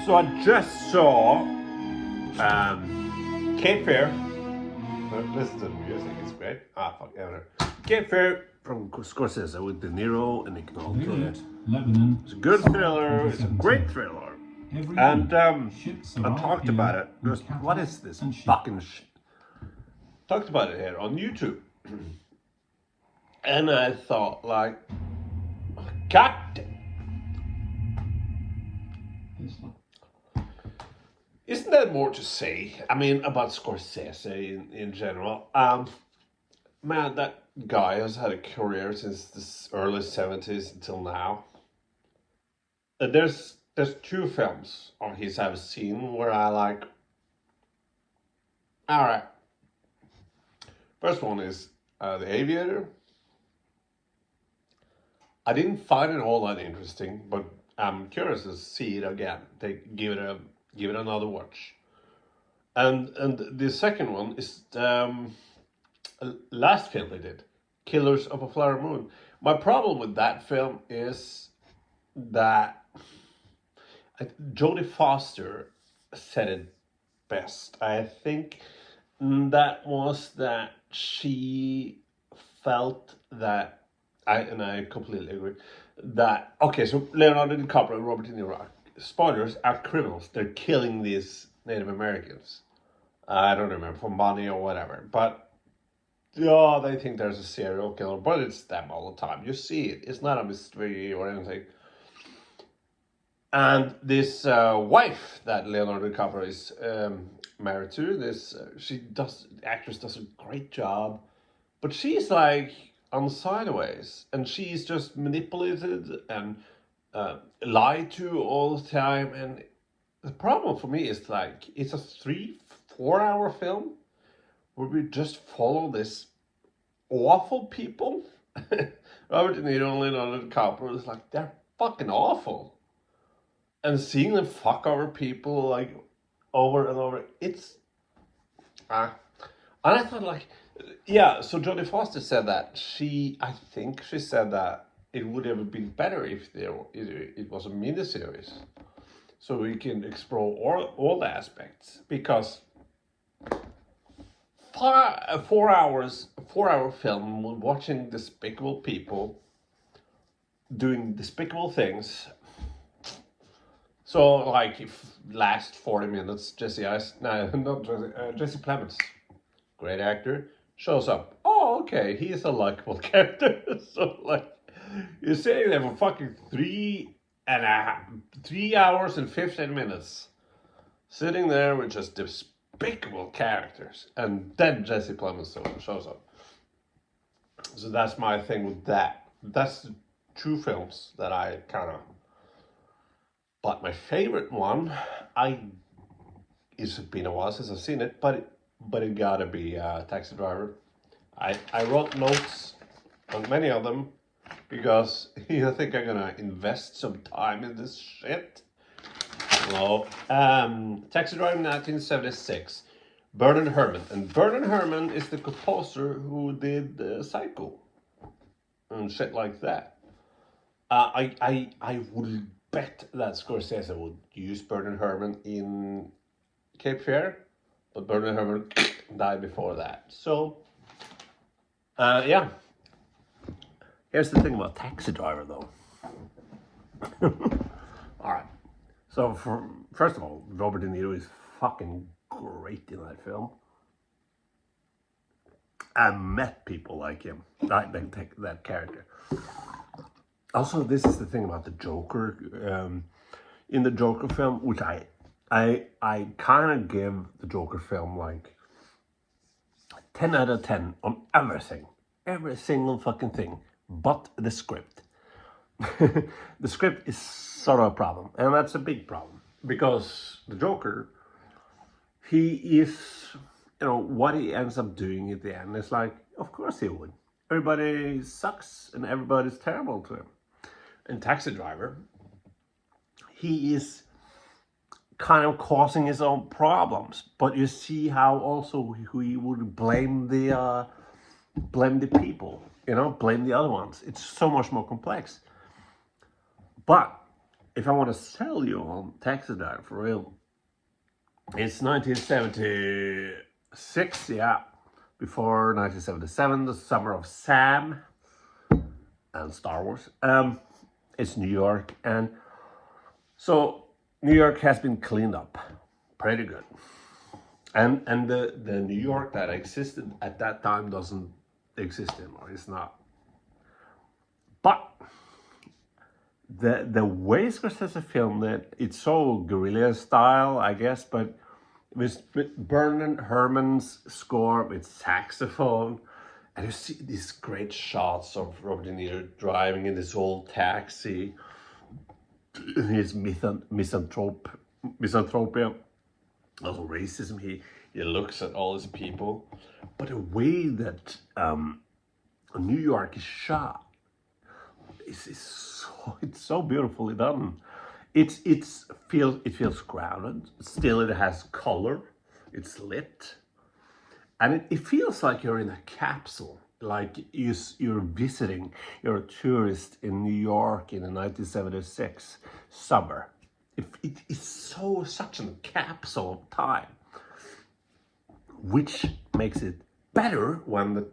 So I just saw Cape Fear. Listen to the music, it's great. Fuck, Cape Fear from Scorsese with De Niro and Nick Nolte. Lebanon, It's a good thriller, it's a great thriller. And I talked about it. What is this fucking shit? Talked about it here on YouTube. And I thought, like, God damn. Isn't there more to say? I mean, about Scorsese in general. Man, that guy has had a career since the early 70s until now. There's two films of his I've seen where I like. All right. First one is The Aviator. I didn't find it all that interesting, but I'm curious to see it again. Give it another watch. And the second one is last film they did, Killers of a Flower Moon. My problem with that film is that Jodie Foster said it best. I think that was that she felt that I completely agree that okay, so Leonardo DiCaprio and Robert De Niro, spoilers, are criminals. They're killing these Native Americans. I don't remember, for money or whatever, but yeah, they think there's a serial killer, but it's them all the time. You see it. It's not a mystery or anything. And this wife that Leonardo DiCaprio is married to, the actress does a great job, but she's like on sideways, and she's just manipulated and lied to all the time. And the problem for me is like it's a 3-4 hour film where we just follow this awful people. Robert De Niro and Leonardo DiCaprio is like they're fucking awful. And seeing them fuck over people like over and over, it's and I thought like, yeah. So Jodie Foster said that I think she said that it would have been better if it was a miniseries, so we can explore all the aspects because 4 hour film watching despicable people doing despicable things. So, like, if last 40 minutes, Jesse Plemons, great actor, shows up. Oh, okay, he is a likable character. So, like, you're sitting there for fucking 3 hours and 15 minutes, sitting there with just despicable characters, and then Jesse Plemons shows up. So that's my thing with that. That's the two films that I kind of. But my favorite one, it's been a while since I've seen it, but it gotta be Taxi Driver. I wrote notes on many of them because I think I'm gonna invest some time in this shit. Well, Taxi Driver 1976, Bernard Herrmann, and Bernard Herrmann is the composer who did Psycho and shit like that. I would bet that Scorsese would use Bernard Herrmann in Cape Fear, but Bernard Herrmann died before that. So, yeah. Here's the thing about Taxi Driver, though. All right. So, first of all, Robert De Niro is fucking great in that film. I met people like him, that character. Also, this is the thing about the Joker. In the Joker film, which I kind of give the Joker film like 10 out of 10 on everything, every single fucking thing, but the script. The script is sort of a problem, and that's a big problem because the Joker, he is, what he ends up doing at the end is like, of course he would. Everybody sucks and everybody's terrible to him. In Taxi Driver, he is kind of causing his own problems, but you see how also he would blame the people, blame the other ones. It's so much more complex. But if I want to sell you on Taxi Driver for real, it's 1976, yeah, before 1977, the summer of Sam and Star Wars. It's New York, and so New York has been cleaned up pretty good. And the New York that existed at that time doesn't exist anymore. It's not. But the way Scorsese filmed it, it's so guerrilla style, I guess, but with Bernard Herrmann's score with saxophone, and you see these great shots of Robert De Niro driving in this old taxi, his misanthropia, also racism. He looks at all these people, but the way that New York is shot is so, it's so beautifully done. It feels grounded. Still, it has color. It's lit, and it feels like you're in a capsule. Like you're visiting. You're a tourist in New York in the 1976 summer. It is such a capsule of time, which makes it better when the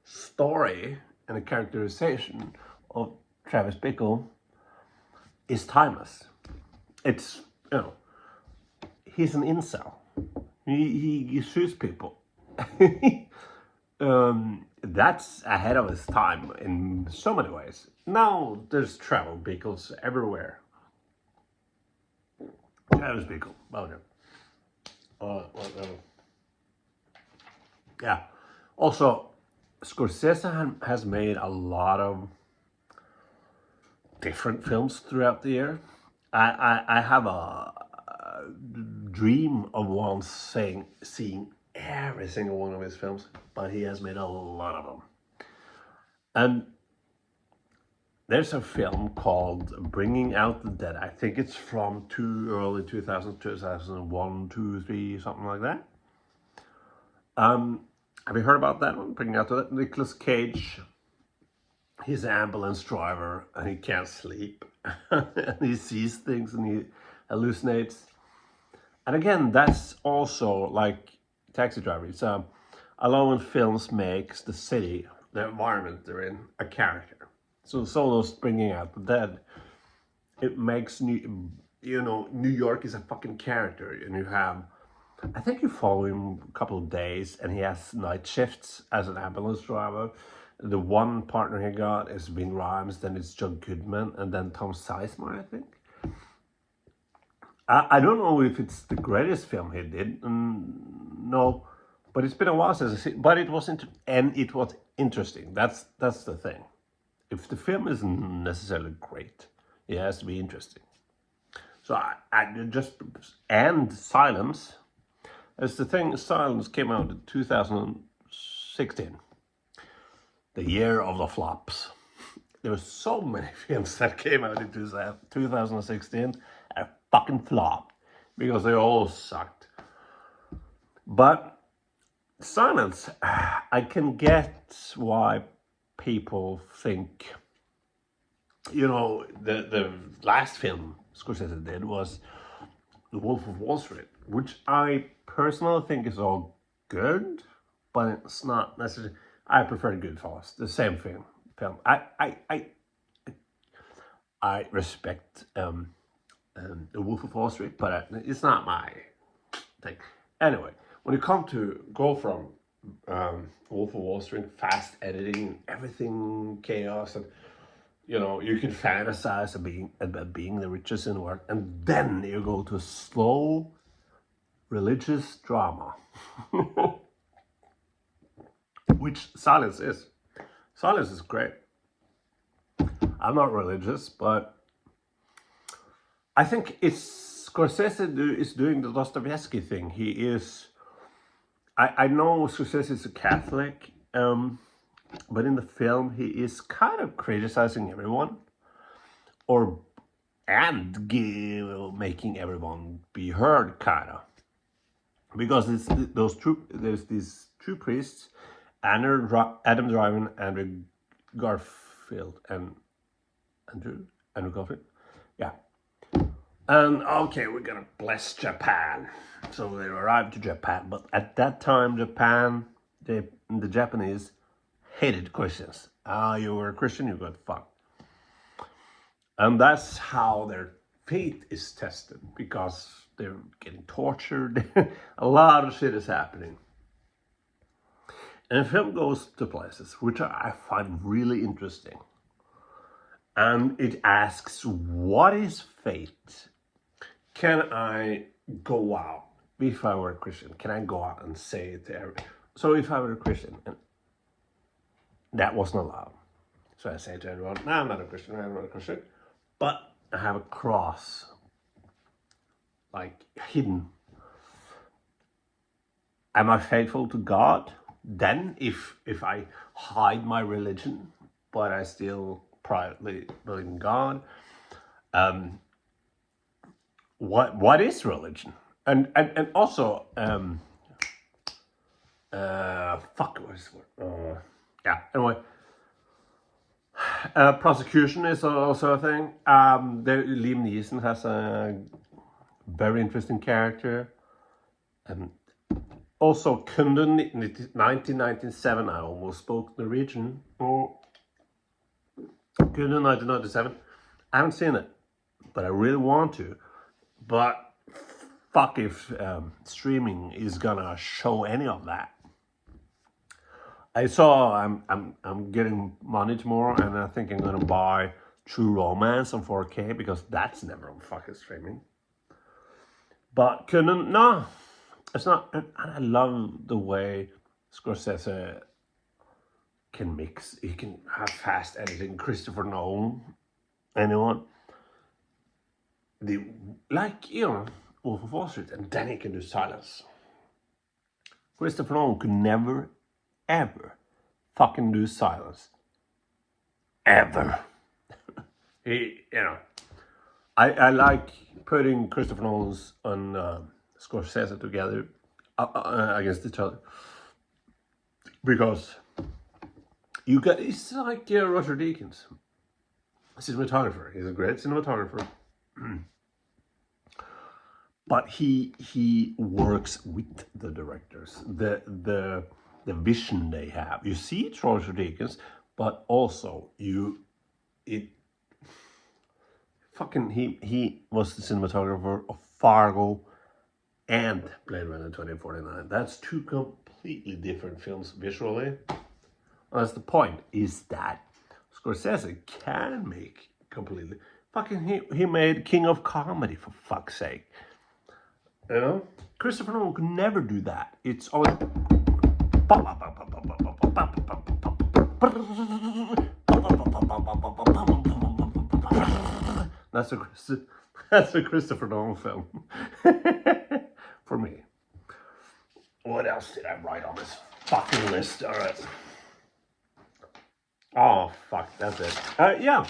story and the characterization of Travis Bickle is timeless. It's, he's an incel. He shoots people. That's ahead of his time in so many ways. Now there's Travis Bickles everywhere. Travis Bickle, well, yeah. Also, Scorsese has made a lot of different films throughout the year. I have a dream of once seeing every single one of his films, but he has made a lot of them. And there's a film called Bringing Out the Dead. I think it's from early 2000, 2001, 2, 3, something like that. Have you heard about that one? Bringing Out the Dead. Nicolas Cage, he's an ambulance driver and he can't sleep. And he sees things and he hallucinates. And again, that's also like Taxi Driver. It's alone when films makes the city, the environment they're in, a character. So Solo's Bringing Out the Dead, it makes New York is a fucking character, and you have, I think you follow him a couple of days, and he has night shifts as an ambulance driver. The one partner he got is Ving Rhames, then it's John Goodman, and then Tom Sizemore, I think. I don't know if it's the greatest film he did, no, but it's been a while since I see. But it was it was interesting. That's the thing. If the film isn't necessarily great, it has to be interesting. So I just, and Silence. As the thing, Silence came out in 2016, the year of the flops. There were so many films that came out in 2016 and fucking flopped because they all sucked. But Silence, I can get why people think, the last film Scorsese did was The Wolf of Wall Street, which I personally think is all good, but it's not necessarily. I prefer Goodfellas, the same film. I respect The Wolf of Wall Street, but it's not my thing. Anyway, when you come to go from Wolf of Wall Street, fast editing, everything chaos, and you can fantasize about being the richest in the world, and then you go to a slow religious drama, which Silence is. Silence is great. I'm not religious, but I think Scorsese is doing the Dostoevsky thing. He is. I know Scorsese is a Catholic, but in the film he is kind of criticizing everyone, making everyone be heard, kind of, because there's these two priests, Adam Driver, Andrew Garfield, and Andrew Garfield, And okay, we're gonna bless Japan. So they arrived to Japan, but at that time, Japan, the Japanese hated Christians. Ah, you were a Christian, you got fucked. And that's how their faith is tested because they're getting tortured. A lot of shit is happening. And the film goes to places which I find really interesting. And it asks, what is faith? Can I go out, if I were a Christian, can I go out and say it to everyone? So if I were a Christian, and that wasn't allowed. So I say to everyone, no, I'm not a Christian, I'm not a Christian. But I have a cross, like hidden. Am I faithful to God? Then if I hide my religion, but I still privately believe in God, what is religion? And also fuck, what is the word? Yeah, anyway, prosecution is also a thing. Liam Neeson has a very interesting character. Also, Kunden, 1997, I almost spoke Norwegian. Kunden, 1997. I haven't seen it, but I really want to. But fuck if streaming is gonna show any of that. I saw I'm getting money tomorrow, and I think I'm gonna buy True Romance on 4K because that's never on fucking streaming. But Kunden, no. It's not, and I love the way Scorsese can mix. He can have fast editing. Christopher Nolan, anyone, Wolf of Wall Street, and then he can do silence. Christopher Nolan could never, ever, fucking do silence, ever. I like putting Christopher Nolan's on Scorsese together against each other because it's like Roger Deakins, cinematographer. He's a great cinematographer, but he works with the directors, the vision they have. You see it's Roger Deakins, but also he was the cinematographer of Fargo and Blade Runner 2049. That's two completely different films visually. That's the point, is that Scorsese can make completely... he made King of Comedy, for fuck's sake. You know? Christopher Nolan could never do that. It's always... That's a Christopher Nolan film. For me. What else did I write on this fucking list? All right. Oh, fuck, that's it. Yeah.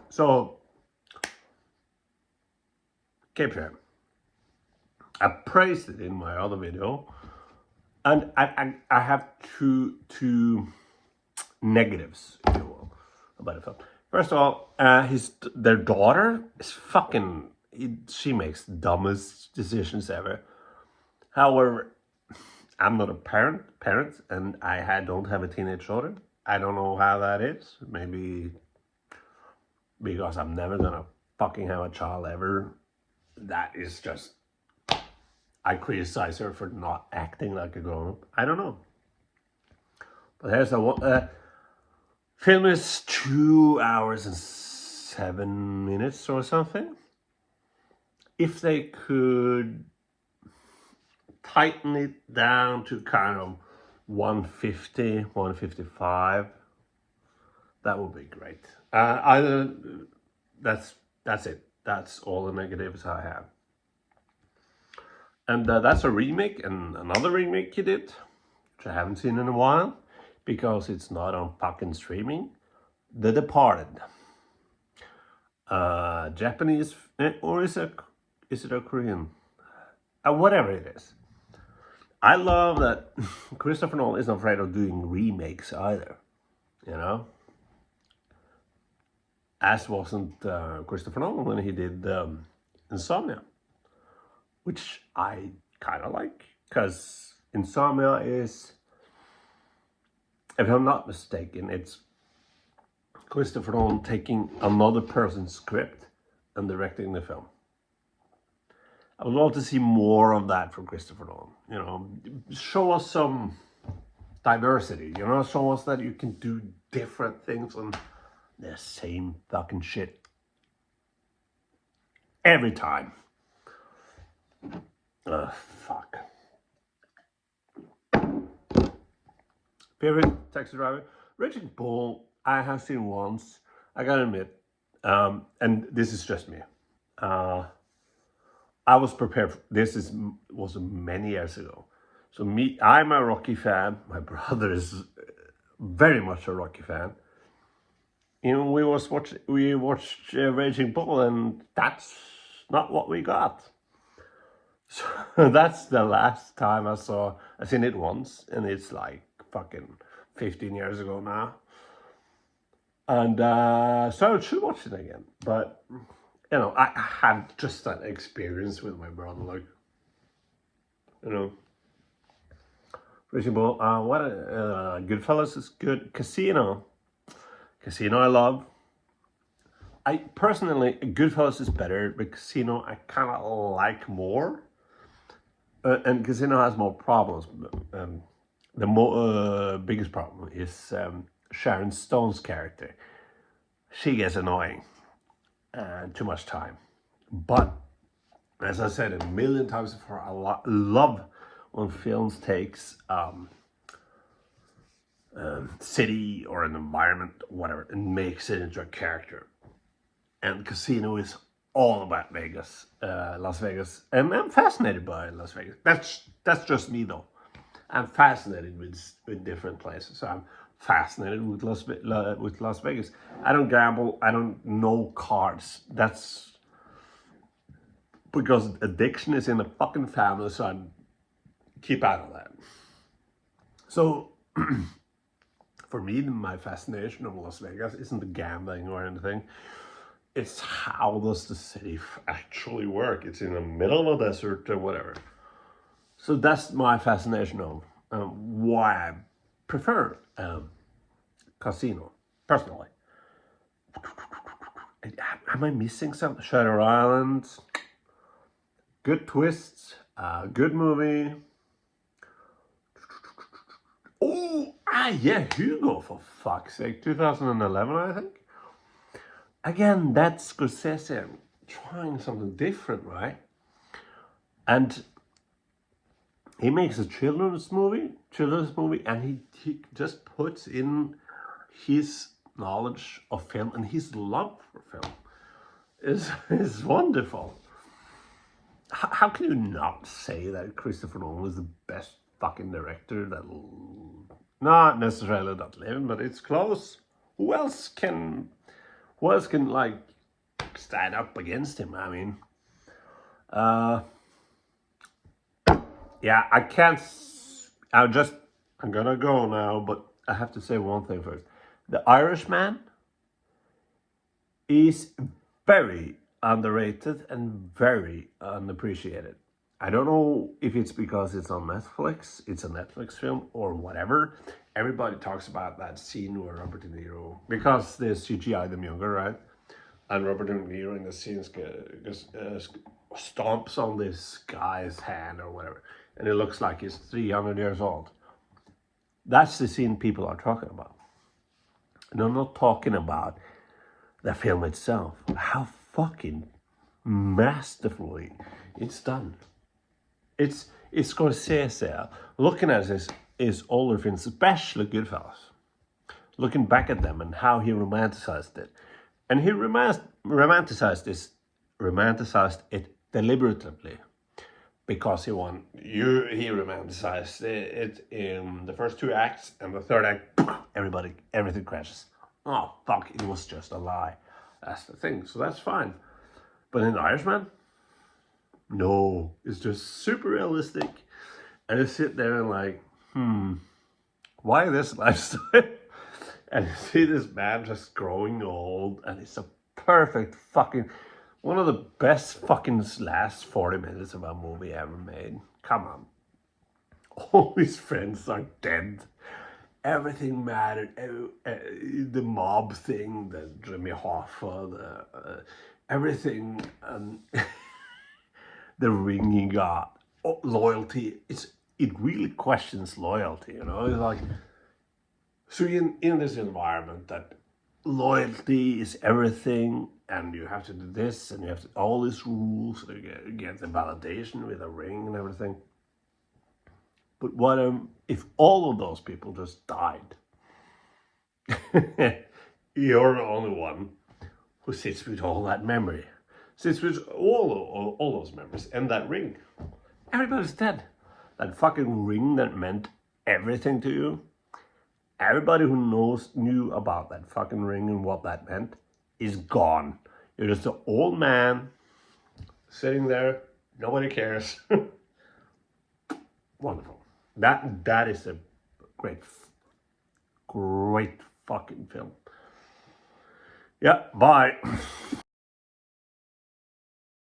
So, Cape Fear. I praised it in my other video. And I have two negatives, if you will, about the film. First of all, their daughter is fucking... she makes the dumbest decisions ever. However, I'm not a parent, and I don't have a teenage daughter. I don't know how that is. Maybe because I'm never gonna fucking have a child ever. That is just... I criticize her for not acting like a grown-up. I don't know. But here's the film is 2 hours and 7 minutes or something. If they could tighten it down to kind of 150, 155, that would be great. That's it. That's all the negatives I have. And that's a remake, and another remake he did, which I haven't seen in a while, because it's not on fucking streaming. The Departed. Japanese, or is it a Korean? Whatever it is. I love that Christopher Nolan isn't afraid of doing remakes either, you know? as wasn't Christopher Nolan when he did Insomnia, which I kind of like, because Insomnia is, if I'm not mistaken, it's Christopher Nolan taking another person's script and directing the film. I would love to see more of that from Christopher Nolan. You know, show us some diversity. You know, show us that you can do different things on the same fucking shit every time. Fuck. Favorite Taxi Driver? Raging Bull, I have seen once. I gotta admit, and this is just me. I was prepared. Was many years ago. So I'm a Rocky fan. My brother is very much a Rocky fan. You know, we watched Raging Bull, and that's not what we got. So that's the last time I've seen it once, and it's like fucking 15 years ago now. And so I should watch it again. But, you know, I had just that experience with my brother, like, you know. Raging Bull, Goodfellas is good. Casino I love. I personally, Goodfellas is better, but Casino I kind of like more. And Casino has more problems. The biggest problem is Sharon Stone's character. She gets annoying and too much time. But as I said a million times before, I love when films takes city or an environment, whatever, and makes it into a character. And Casino is all about Vegas, Las Vegas, and I'm fascinated by Las Vegas. That's just me though. I'm fascinated with different places. So I'm fascinated with Las Vegas. I don't gamble. I don't know cards. That's because addiction is in the fucking family. So I keep out of that. So for me, my fascination of Las Vegas isn't the gambling or anything. It's how does the city actually work? It's in the middle of a desert or whatever. So that's my fascination of why I prefer Casino, personally. Am I missing something? Shutter Island, good twists, good movie. Oh, yeah, Hugo, for fuck's sake, 2011, I think. Again, that's Scorsese trying something different, right? And he makes a children's movie, and he just puts in his knowledge of film and his love for film. Is wonderful. How can you not say that Christopher Nolan is the best fucking director that, not necessarily that living, but it's close. Who else can like stand up against him? I mean, yeah, I can't. I'm gonna go now, but I have to say one thing first. The Irishman is very underrated and very unappreciated. I don't know if it's because it's on Netflix, it's a Netflix film, or whatever. Everybody talks about that scene where Robert De Niro, because they CGI them younger, right? And Robert De Niro in the scenes stomps on this guy's hand or whatever, and it looks like he's 300 years old. That's the scene people are talking about. And I'm not talking about the film itself. How fucking masterfully it's done. It's Scorsese looking at his older films, especially Goodfellas, looking back at them and how he romanticized it. And he romanticized it deliberately, because he romanticized it in the first two acts, and the third act, everything crashes. Oh fuck! It was just a lie. That's the thing. So that's fine. But in Irishman, no, it's just super realistic, and I sit there and like, why this lifestyle? And you see this man just growing old, and it's a perfect fucking, one of the best fucking last 40 minutes of a movie ever made. Come on. All his friends are dead. Everything mattered. The mob thing, the Jimmy Hoffa, everything, the ring he got, loyalty. It really questions loyalty, you know. It's like, so in this environment that loyalty is everything, and you have to do this, and you have to all these rules, so you get the validation with a ring and everything. But what if all of those people just died? You're the only one who sits with all that memory, sits with all those memories, and that ring. Everybody's dead. That fucking ring that meant everything to you. Everybody who knew about that fucking ring and what that meant is gone. You're just an old man sitting there. Nobody cares. Wonderful. That is a great fucking film. Yeah, bye.